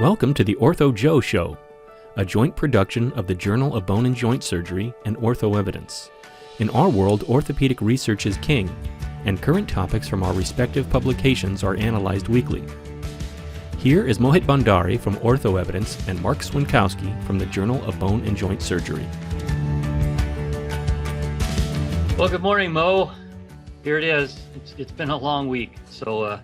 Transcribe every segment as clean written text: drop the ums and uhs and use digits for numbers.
Welcome to the Ortho Joe Show, a joint production of the Journal of Bone and Joint Surgery and OrthoEvidence. In our world, orthopedic research is king, and current topics from our respective publications are analyzed weekly. Here is Mohit Bhandari from OrthoEvidence and Mark Swinkowski from the Journal of Bone and Joint Surgery. Well, good morning, Mo. Here it is. It's been a long week, so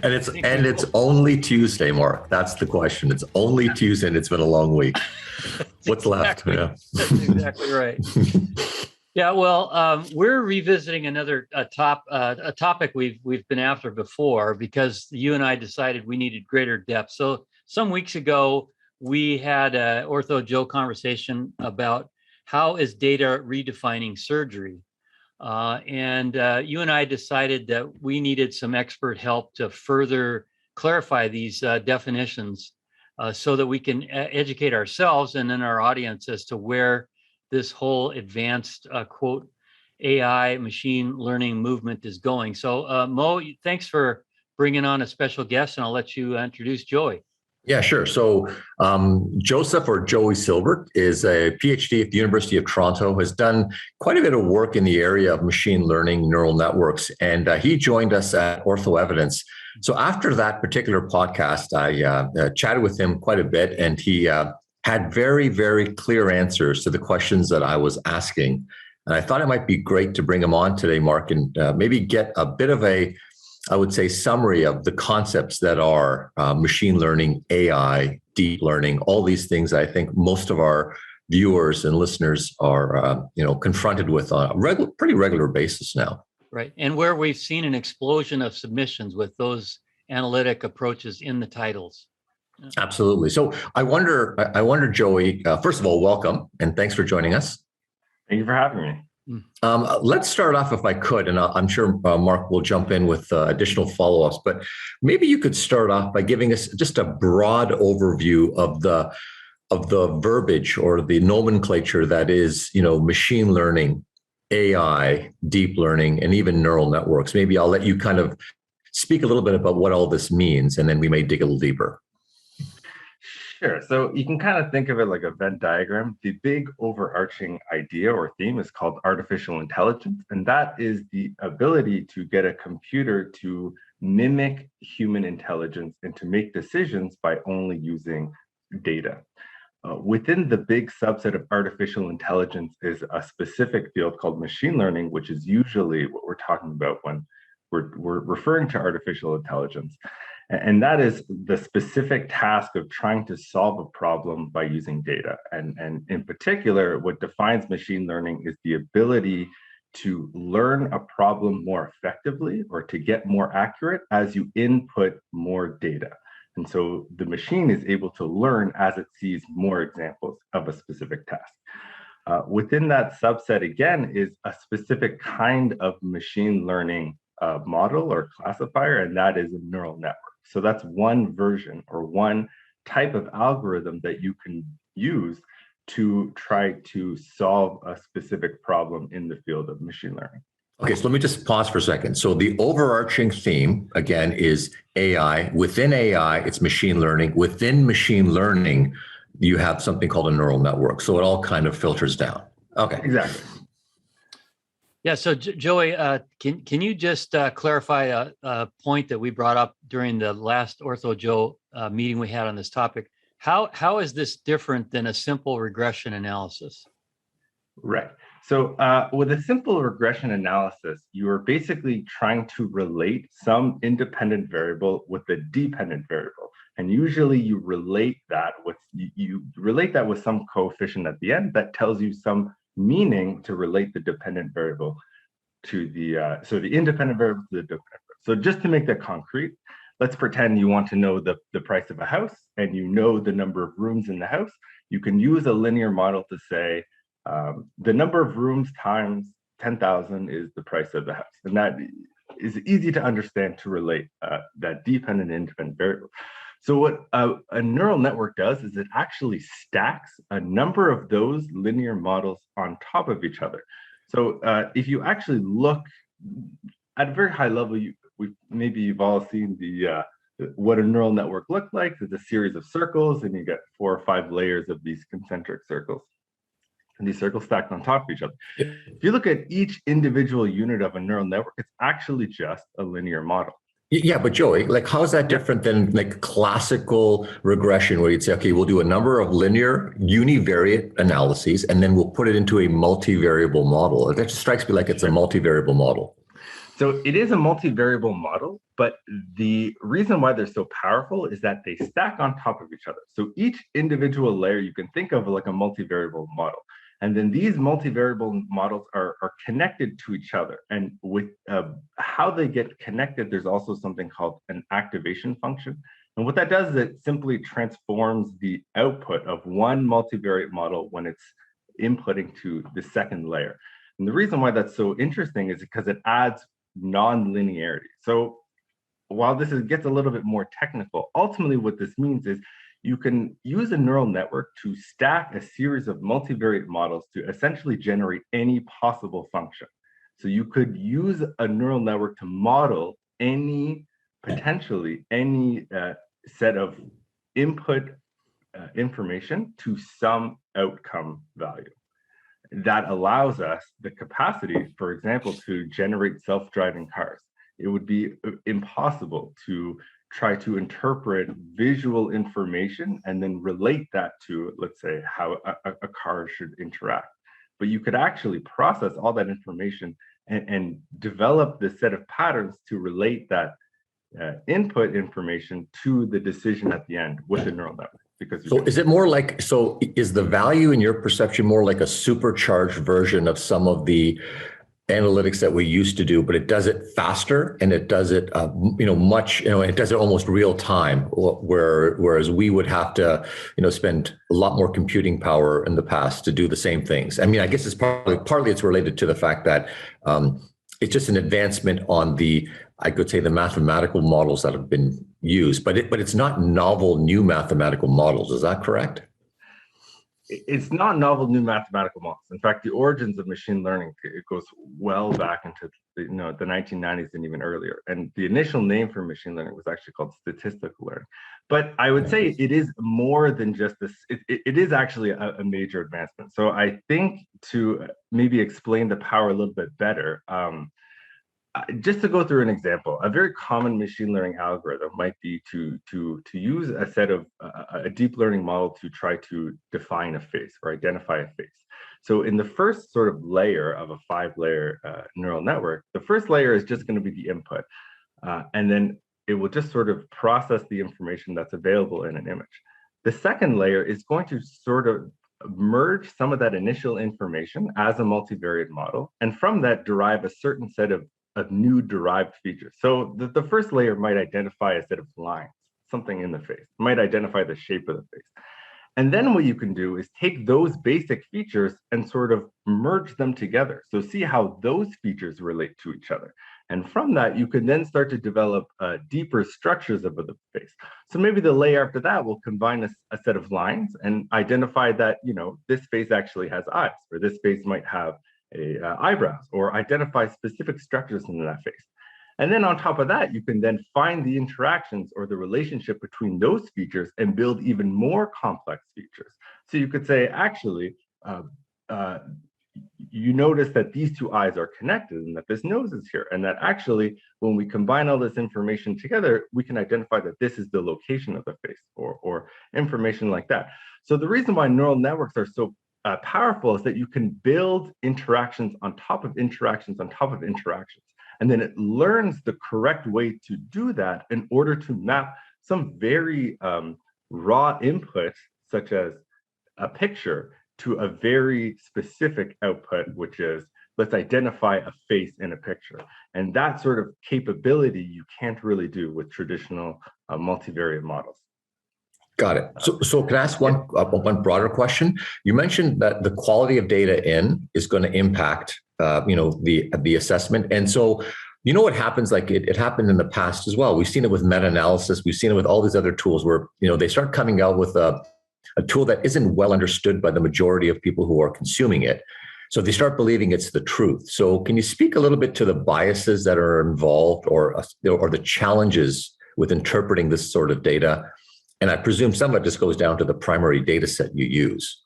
and it's only Tuesday, Mark. That's the question. It's only Tuesday, and it's been a long week. What's left? Yeah. That's exactly right. Yeah. Well, we're revisiting another topic we've been after before because you and I decided we needed greater depth. So some weeks ago, we had an Ortho Joe conversation about how is data redefining surgery. And you and I decided that we needed some expert help to further clarify these definitions so that we can educate ourselves and then our audience as to where this whole advanced, quote, AI machine learning movement is going. So Mo, thanks for bringing on a special guest, and I'll let you introduce Joey. Yeah, sure. So Joseph or Joey Silburt is a PhD at the University of Toronto, has done quite a bit of work in the area of machine learning neural networks, and he joined us at OrthoEvidence. So after that particular podcast, I chatted with him quite a bit, and he had very, very clear answers to the questions that I was asking. And I thought it might be great to bring him on today, Mark, and maybe get a bit of a, I would say, summary of the concepts that are machine learning, AI, deep learning, all these things I think most of our viewers and listeners are, confronted with on a pretty regular basis now. Right. And where we've seen an explosion of submissions with those analytic approaches in the titles. Absolutely. So I wonder, Joey, first of all, welcome, and thanks for joining us. Thank you for having me. Let's start off, if I could, and I'm sure Mark will jump in with additional follow-ups, but maybe you could start off by giving us just a broad overview of the verbiage or the nomenclature that is, machine learning, AI, deep learning, and even neural networks. Maybe I'll let you kind of speak a little bit about what all this means, and then we may dig a little deeper. Sure. So you can kind of think of it like a Venn diagram. The big overarching idea or theme is called artificial intelligence, and that is the ability to get a computer to mimic human intelligence and to make decisions by only using data. Within the big subset of artificial intelligence is a specific field called machine learning, which is usually what we're talking about when we're referring to artificial intelligence. And that is the specific task of trying to solve a problem by using data. And in particular, what defines machine learning is the ability to learn a problem more effectively or to get more accurate as you input more data. And so the machine is able to learn as it sees more examples of a specific task. Within that subset, again, is a specific kind of machine learning model or classifier, and that is a neural network. So that's one version or one type of algorithm that you can use to try to solve a specific problem in the field of machine learning. Okay, so let me just pause for a second. So the overarching theme, again, is AI. Within AI, it's machine learning. Within machine learning, you have something called a neural network. So it all kind of filters down. Okay. Exactly. Yeah. So Joey, can you just clarify a point that we brought up during the last Ortho Joe meeting we had on this topic? How is this different than a simple regression analysis? Right. So with a simple regression analysis, you are basically trying to relate some independent variable with a dependent variable. And usually you relate that with some coefficient at the end that tells you some meaning to relate the dependent variable to the independent variable to the dependent variable. So just to make that concrete, let's pretend you want to know the price of a house and you know the number of rooms in the house. You can use a linear model to say the number of rooms times 10,000 is the price of the house. And that is easy to understand to relate that dependent and independent variable. So what a neural network does is it actually stacks a number of those linear models on top of each other. So if you actually look at a very high level, maybe you've all seen the what a neural network looks like is a series of circles, and you get 4 or 5 layers of these concentric circles. And these circles stacked on top of each other. If you look at each individual unit of a neural network, it's actually just a linear model. Yeah, but Joey, like, how is that different than like classical regression, where you'd say, okay, we'll do a number of linear univariate analyses, and then we'll put it into a multivariable model? That just strikes me like it's a multivariable model. So it is a multivariable model, but the reason why they're so powerful is that they stack on top of each other. So each individual layer you can think of like a multivariable model. And then these multivariable models are connected to each other. And with how they get connected, there's also something called an activation function. And what that does is it simply transforms the output of one multivariate model when it's inputting to the second layer. And the reason why that's so interesting is because it adds non-linearity. So while this gets a little bit more technical, ultimately what this means is you can use a neural network to stack a series of multivariate models to essentially generate any possible function. So you could use a neural network to model potentially any set of input information to some outcome value. That allows us the capacity, for example, to generate self-driving cars. It would be impossible to try to interpret visual information and then relate that to, let's say, how a car should interact. But you could actually process all that information and develop the set of patterns to relate that input information to the decision at the end with the neural network. So is it more like, so is the value in your perception more like a supercharged version of some of the analytics that we used to do, but it does it faster and it does it, it does it almost real time, whereas we would have to, spend a lot more computing power in the past to do the same things? I mean, I guess it's partly it's related to the fact that it's just an advancement on I could say the mathematical models that have been used, but it's not novel new mathematical models. Is that correct? It's not novel new mathematical models. In fact, the origins of machine learning, it goes well back into the 1990s and even earlier. And the initial name for machine learning was actually called statistical learning. But I would say it is more than just this. It is actually a major advancement. So I think to maybe explain the power a little bit better, just to go through an example, a very common machine learning algorithm might be to use a set of a deep learning model to try to define a face or identify a face. So in the first sort of layer of a 5-layer neural network, the first layer is just going to be the input, and then it will just sort of process the information that's available in an image. The second layer is going to sort of merge some of that initial information as a multivariate model, and from that derive a certain set of new derived features. So the first layer might identify a set of lines, something in the face, might identify the shape of the face. And then what you can do is take those basic features and sort of merge them together. So see how those features relate to each other. And from that, you can then start to develop deeper structures of the face. So maybe the layer after that will combine a set of lines and identify that, this face actually has eyes, or this face might have eyebrows, or identify specific structures in that face. And then on top of that, you can then find the interactions or the relationship between those features and build even more complex features. So you could say, actually, you notice that these two eyes are connected and that this nose is here. And that actually, when we combine all this information together, we can identify that this is the location of the face or information like that. So the reason why neural networks are so powerful is that you can build interactions on top of interactions on top of interactions. And then it learns the correct way to do that in order to map some very raw input, such as a picture, to a very specific output, which is, let's identify a face in a picture. And that sort of capability you can't really do with traditional multivariate models. Got it. So can I ask one broader question? You mentioned that the quality of data in is going to impact, the assessment. And so, what happens, like it happened in the past as well. We've seen it with meta-analysis. We've seen it with all these other tools where, they start coming out with a tool that isn't well understood by the majority of people who are consuming it. So they start believing it's the truth. So can you speak a little bit to the biases that are involved or the challenges with interpreting this sort of data? And I presume some of it just goes down to the primary data set you use.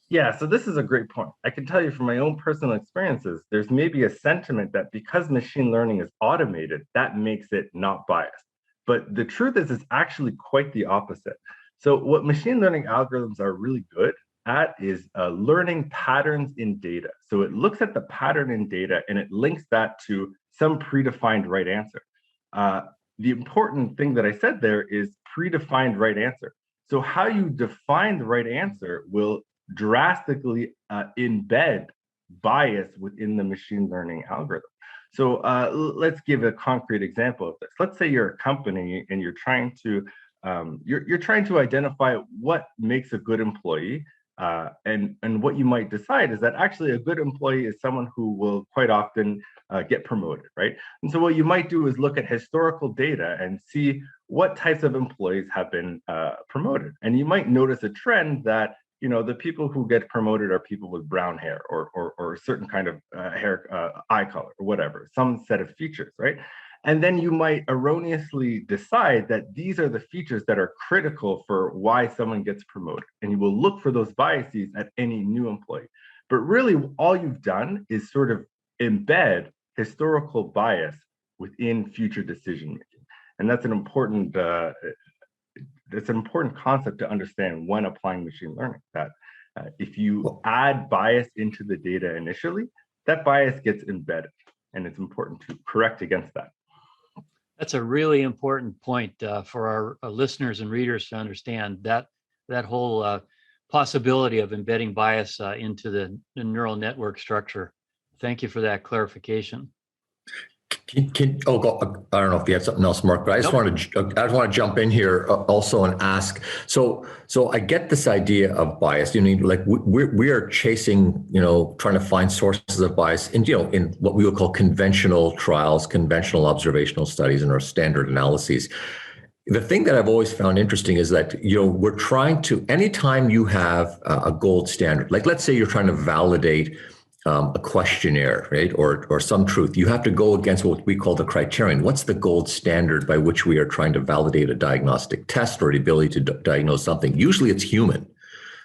Yeah, so this is a great point. I can tell you from my own personal experiences, there's maybe a sentiment that because machine learning is automated, that makes it not biased. But the truth is, it's actually quite the opposite. So what machine learning algorithms are really good at is learning patterns in data. So it looks at the pattern in data and it links that to some predefined right answer. The important thing that I said there is predefined right answer. So how you define the right answer will drastically embed bias within the machine learning algorithm. So let's give a concrete example of this. Let's say you're a company and you're trying to identify what makes a good employee, and what you might decide is that actually a good employee is someone who will quite often get promoted, right? And so what you might do is look at historical data and see what types of employees have been promoted, and you might notice a trend that the people who get promoted are people with brown hair or a certain kind of hair, eye color or whatever, some set of features, right? And then you might erroneously decide that these are the features that are critical for why someone gets promoted. And you will look for those biases at any new employee. But really, all you've done is sort of embed historical bias within future decision making. And that's an important concept to understand when applying machine learning, that if you add bias into the data initially, that bias gets embedded, and it's important to correct against that. That's a really important point for our listeners and readers to understand, that whole possibility of embedding bias into the neural network structure. Thank you for that clarification. I don't know if you have something else, Mark, but I just want to jump in here also and ask. So I get this idea of bias. Like we are chasing, trying to find sources of bias in what we would call conventional trials, conventional observational studies, and our standard analyses. The thing that I've always found interesting is that, we're trying to, anytime you have a gold standard, like let's say you're trying to validate a questionnaire, right, or some truth, you have to go against what we call the criterion. What's the gold standard by which we are trying to validate a diagnostic test or the ability to diagnose something? Usually it's human.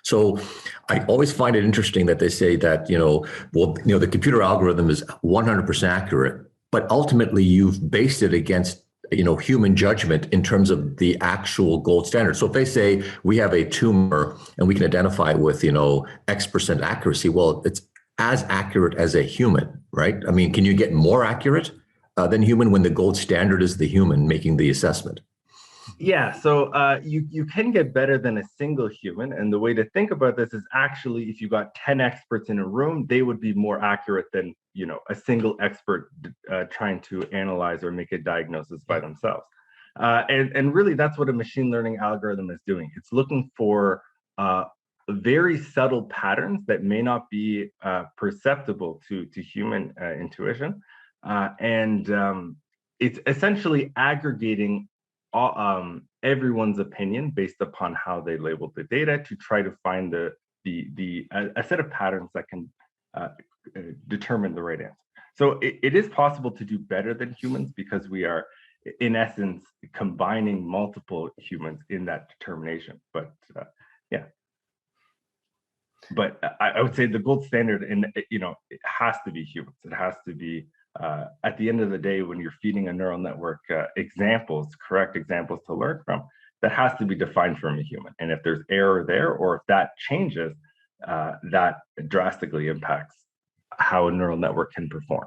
So I always find it interesting that they say that, the computer algorithm is 100% accurate, but ultimately you've based it against human judgment in terms of the actual gold standard. So if they say we have a tumor and we can identify it with, X% accuracy, well, it's as accurate as a human, right? I mean, can you get more accurate than human when the gold standard is the human making the assessment? Yeah, so you can get better than a single human. And the way to think about this is actually, if you got 10 experts in a room, they would be more accurate than, a single expert trying to analyze or make a diagnosis by themselves. And really, that's what a machine learning algorithm is doing. It's looking for very subtle patterns that may not be perceptible to human intuition. And it's essentially aggregating everyone's opinion based upon how they labeled the data to try to find a set of patterns that can determine the right answer. So it is possible to do better than humans because we are, in essence, combining multiple humans in that determination. But yeah. But I would say the gold standard, it has to be humans. It has to be, at the end of the day, when you're feeding a neural network correct examples to learn from, that has to be defined from a human. And if there's error there, or if that changes, that drastically impacts how a neural network can perform.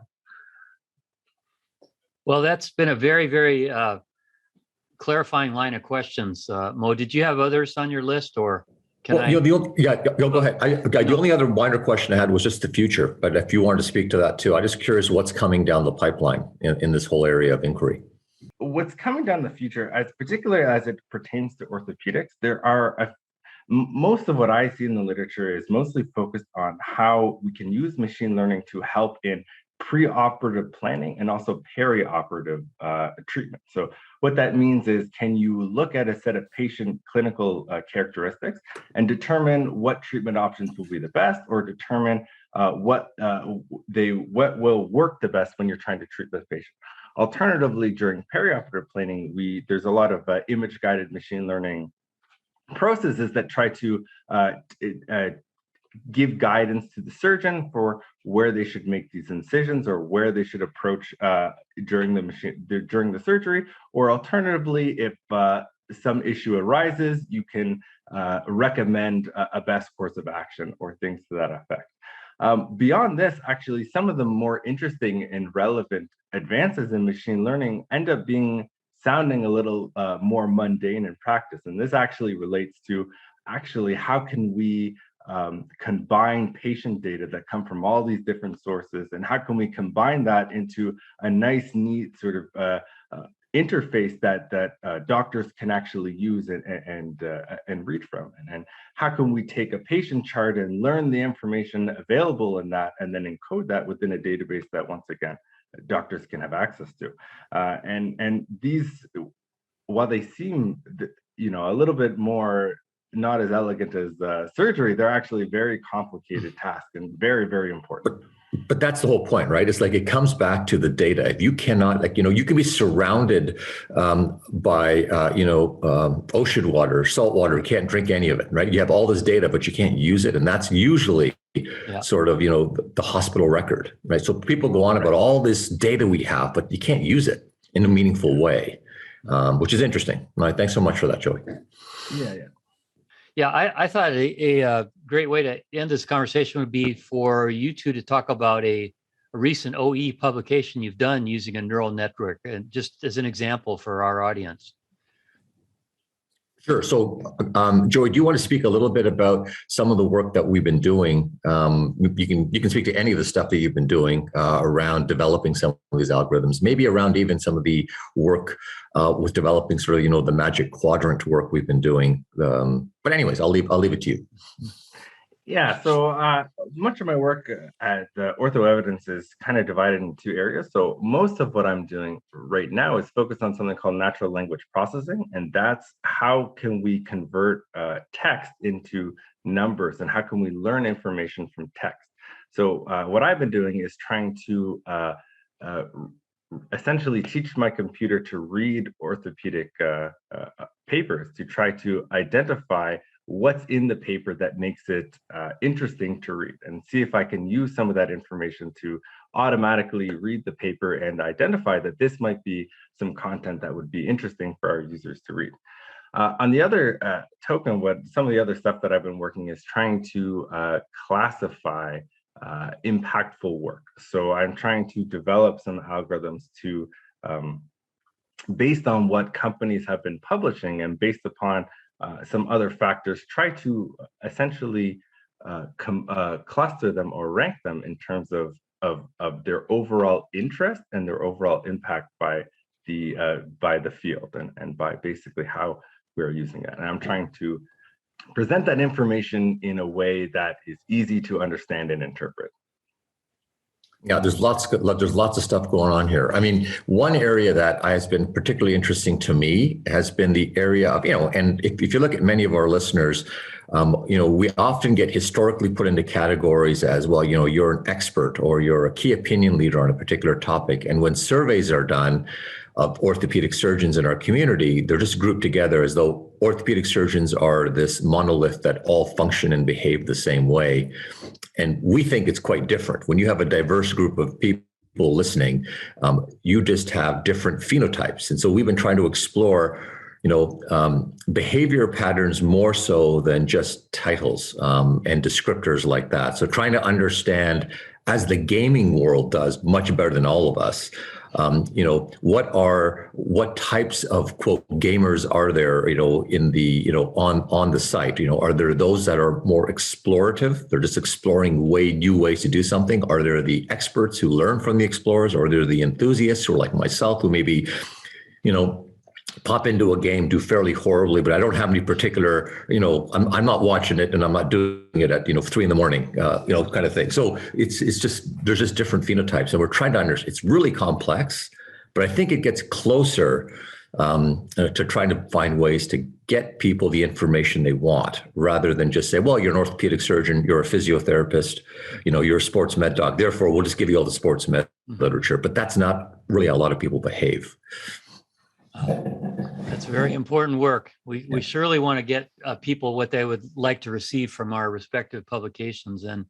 Well, that's been a very, very clarifying line of questions. Mo, did you have others on your list, or? Go ahead. The only other minor question I had was just the future, but if you wanted to speak to that too, I'm just curious what's coming down the pipeline in this whole area of inquiry. What's coming down the future, particularly as it pertains to orthopedics, there are most of what I see in the literature is mostly focused on how we can use machine learning to help in preoperative planning and also perioperative treatment. So what that means is, can you look at a set of patient clinical characteristics and determine what treatment options will be the best, or determine what will work the best when you're trying to treat this patient? Alternatively, during perioperative planning, there's a lot of image-guided machine learning processes that try to give guidance to the surgeon for where they should make these incisions or where they should approach during the surgery. Or alternatively, if some issue arises, you can recommend a best course of action or things to that effect. Beyond this, actually, some of the more interesting and relevant advances in machine learning end up sounding a little more mundane in practice. And this actually relates to how can we combine patient data that come from all these different sources, and how can we combine that into a nice, neat sort of interface that doctors can actually use and read from, and how can we take a patient chart and learn the information available in that, and then encode that within a database that, once again, doctors can have access to, and these, while they seem, a little bit more not as elegant as surgery, they're actually very complicated tasks and very, very important. But that's the whole point, right? It's like it comes back to the data. If you cannot, you can be surrounded by, ocean water, salt water, you can't drink any of it, right? You have all this data, but you can't use it. And that's usually sort of, the hospital record, right? So people go on about all this data we have, but you can't use it in a meaningful way, which is interesting. Right? Thanks so much for that, Joey. Yeah, I thought a great way to end this conversation would be for you two to talk about a recent OE publication you've done using a neural network, and just as an example for our audience. Sure. So, Joey, do you want to speak a little bit about some of the work that we've been doing? You can speak to any of the stuff that you've been doing around developing some of these algorithms, maybe around even some of the work with developing sort of, the magic quadrant work we've been doing. But anyways, I'll leave it to you. Yeah, so much of my work at OrthoEvidence is kind of divided into two areas. So most of what I'm doing right now is focused on something called natural language processing, and that's how can we convert text into numbers, and how can we learn information from text. So what I've been doing is trying to essentially teach my computer to read orthopedic papers, to try to identify what's in the paper that makes it interesting to read, and see if I can use some of that information to automatically read the paper and identify that this might be some content that would be interesting for our users to read. On the other token, some of the other stuff that I've been working is trying to classify impactful work. So I'm trying to develop some algorithms to, based on what companies have been publishing and based upon some other factors, try to essentially cluster them or rank them in terms of their overall interest and their overall impact by the field and by basically how we're using it. And I'm trying to present that information in a way that is easy to understand and interpret. Yeah, there's lots of stuff going on here. I mean, one area that has been particularly interesting to me has been the area of, and if you look at many of our listeners, we often get historically put into categories as, well, you're an expert or you're a key opinion leader on a particular topic. And when surveys are done of orthopedic surgeons in our community, they're just grouped together as though orthopedic surgeons are this monolith that all function and behave the same way. And we think it's quite different. When you have a diverse group of people listening, you just have different phenotypes. And so we've been trying to explore, behavior patterns more so than just titles and descriptors like that. So trying to understand, as the gaming world does much better than all of us, what types of quote gamers are there, in the, on the site, are there those that are more explorative? They're just exploring new ways to do something. Are there the experts who learn from the explorers, or are there the enthusiasts who are like myself, who maybe, pop into a game, do fairly horribly, but I don't have any particular, I'm not watching it and I'm not doing it at, 3 a.m, kind of thing. So it's just, there's just different phenotypes, and we're trying to understand. It's really complex, but I think it gets closer to trying to find ways to get people the information they want, rather than just say, well, you're an orthopedic surgeon, you're a physiotherapist, you're a sports med doc, therefore we'll just give you all the sports med literature, but that's not really how a lot of people behave. That's very important work. We surely want to get people what they would like to receive from our respective publications. And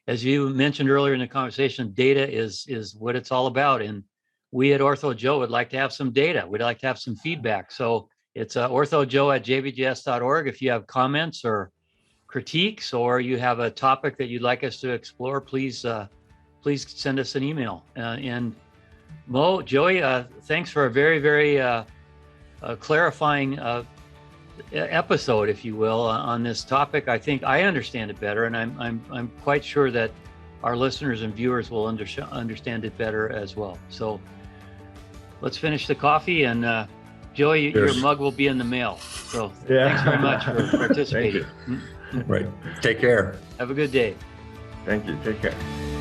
as you mentioned earlier in the conversation, data is what it's all about. And we at OrthoJoe would like to have some data. We'd like to have some feedback. So it's orthojoe@jbjs.org. If you have comments or critiques, or you have a topic that you'd like us to explore, please send us an email. And Mo, Joey, thanks for a very, very clarifying episode, if you will, on this topic. I think I understand it better, and I'm quite sure that our listeners and viewers will understand it better as well. So let's finish the coffee, and Joey, your mug will be in the mail. So thanks very much for participating. Right. Take care. Have a good day. Thank you. Take care.